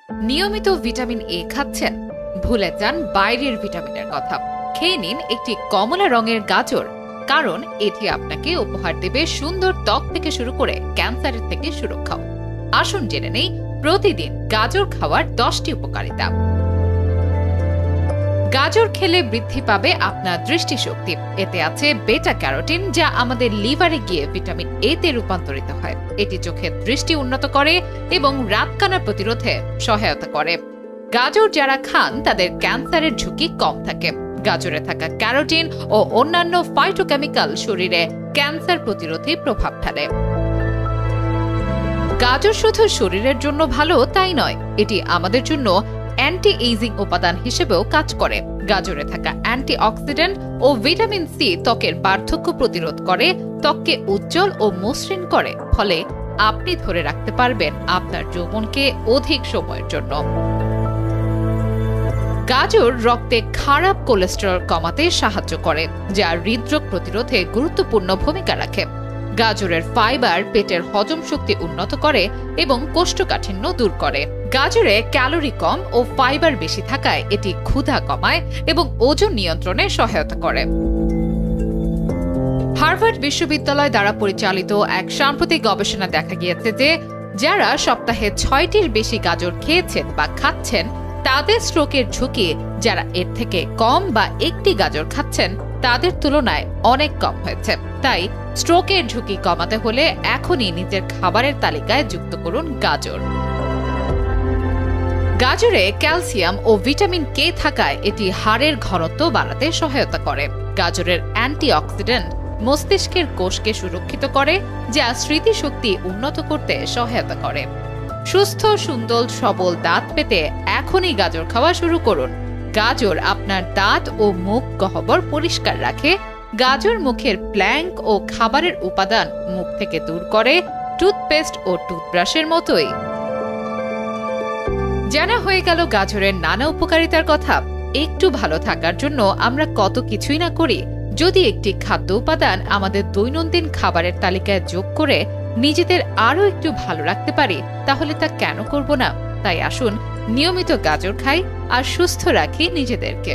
নিয়মিত vitamin A খাচ্ছেন, ভুলে যান বাইরের ভিটামিনের কথা। খেয়ে নিন একটি কমলা রঙের গাজর, কারণ এটি আপনাকে উপহার দেবে সুন্দর ত্বক থেকে শুরু করে ক্যান্সারের থেকে সুরক্ষাও। আসুন জেনে নেই প্রতিদিন গাজর খাওয়ার 10টি উপকারিতা। গাজর খেলে বৃদ্ধি পাবে আপনার দৃষ্টিশক্তি। এতে আছে বেটা ক্যারোটিন, যা আমাদের লিভারে গিয়ে ভিটামিন এ তে রূপান্তরিত হয়। এটি চোখের দৃষ্টি উন্নত করে এবং রাতকানা প্রতিরোধে সহায়তা করে। গাজর যারা খান তাদের ক্যান্সারের ঝুঁকি কম থাকে। গাজরে থাকা ক্যারোটিন ও অন্যান্য ফাইটোকেমিক্যাল শরীরে ক্যান্সার প্রতিরোধে প্রভাব ফেলে। গাজর শুধু শরীরের জন্য ভালো তাই নয়, এটি আমাদের জন্য অ্যান্টি এইজিং উপাদান হিসেবেও কাজ করে। গাজরে থাকা অ্যান্টিঅক্সিডেন্ট ও ভিটামিন সি ত্বকের বার্ধক্য প্রতিরোধ করে, ত্বককে উজ্জ্বল ও মসৃণ করে, ফলে আপনি ধরে রাখতে পারবেন আপনার যৌবনকে অধিক সময়ের জন্য। গাজর রক্তে খারাপ কোলেস্টেরল কমাতে সাহায্য করে, যা হৃদরোগ প্রতিরোধে গুরুত্বপূর্ণ ভূমিকা রাখে। গাজরের ফাইবার পেটের হজম শক্তি উন্নত করে এবং কোষ্ঠকাঠিন্য দূর করে। গাজরে ক্যালোরি কম ও ফাইবার বেশি থাকায় এটি ক্ষুধা কমায় এবং ওজন নিয়ন্ত্রণে সহায়তা করে। হার্ভার্ড বিশ্ববিদ্যালয় দ্বারা পরিচালিত এক সাম্প্রতিক গবেষণা দেখা গিয়েছে যে যারা সপ্তাহে 6টির বেশি গাজর খেয়েছেন বা খাচ্ছেন তাদের স্ট্রোকের ঝুঁকি যারা এর থেকে কম বা একটি গাজর খাচ্ছেন তাদের তুলনায় অনেক কম হয়েছে। তাই স্ট্রোকের ঝুঁকি কমাতে হলে এখনই নিজের খাবারের তালিকায় যুক্ত করুন গাজর। গাজরে ক্যালসিয়াম ও ভিটামিন কে থাকায় এটি হাড়ের ঘনত্ব বাড়াতে সহায়তা করে। গাজরের অ্যান্টিঅক্সিডেন্ট মস্তিষ্কের কোষকে সুরক্ষিত করে, যা স্মৃতিশক্তি উন্নত করতে সহায়তা করে। সুস্থ সুন্দর সবল দাঁত পেতে এখনই গাজর খাওয়া শুরু করুন। গাজর আপনার দাঁত ও মুখ গহ্বর পরিষ্কার রাখে। গাজর মুখের প্ল্যাঙ্ক ও খাবারের উপাদান মুখ থেকে দূর করে, টুথপেস্ট ও টুথব্রাশের মতোই। জানা হয়ে গেল গাজরের নানা উপকারিতার কথা। একটু ভালো থাকার জন্য আমরা কত কিছুই না করি। যদি একটি খাদ্য উপাদান আমাদের দৈনন্দিন খাবারের তালিকায় যোগ করে নিজেদের আরো একটু ভালো রাখতে পারি, তাহলে তা কেন করব না? তাই আসুন নিয়মিত গাজর খাই আর সুস্থ রাখি নিজেদেরকে।